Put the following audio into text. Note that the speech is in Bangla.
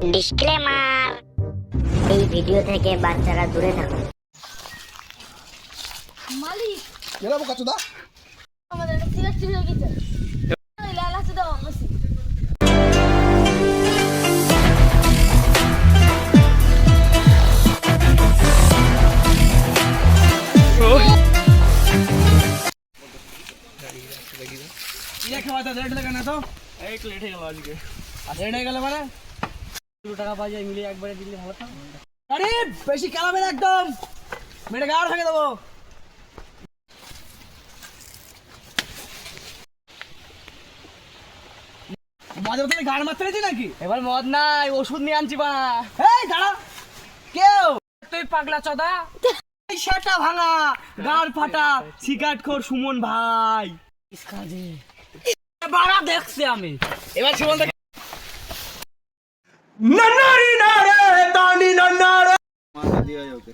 ডিসক্লেমার, এই ভিডিও থেকে বাচ্চারা দূরে থাকুন। মালিক এরা বোকা চোদা আমাদের একটা সিলেক্ট চুরি হয়ে গেছে। এই লাল আছে দাও বসি। ইয়া খাওয়াটা লেট লাগে না তো এক লেট হয়ে গেল আজকে লেট হয়ে গেল মানে 2 টাকা পাই যাই মিলে একবারে দিলে ভালো থাকবে। আরে বেশি কালাবে না একদম মেরে গাড় ভেঙে দেবো। মদ বোতলে গাড় মারতে রেছি নাকি? এবার মদ নাই ওষুধ নিয়ে আনছি বা। এই দাঁড়া কেউ তুই পাগলা চোদা এই সেটা ভাঙা গাড় ফাটা সিগারেট খোর সুমন ভাই ইসকাজে বাড়া দেখছি আমি এবার সুমন নন্নারি নারে তানি নন্নারে মাথা দিয়ে ওকে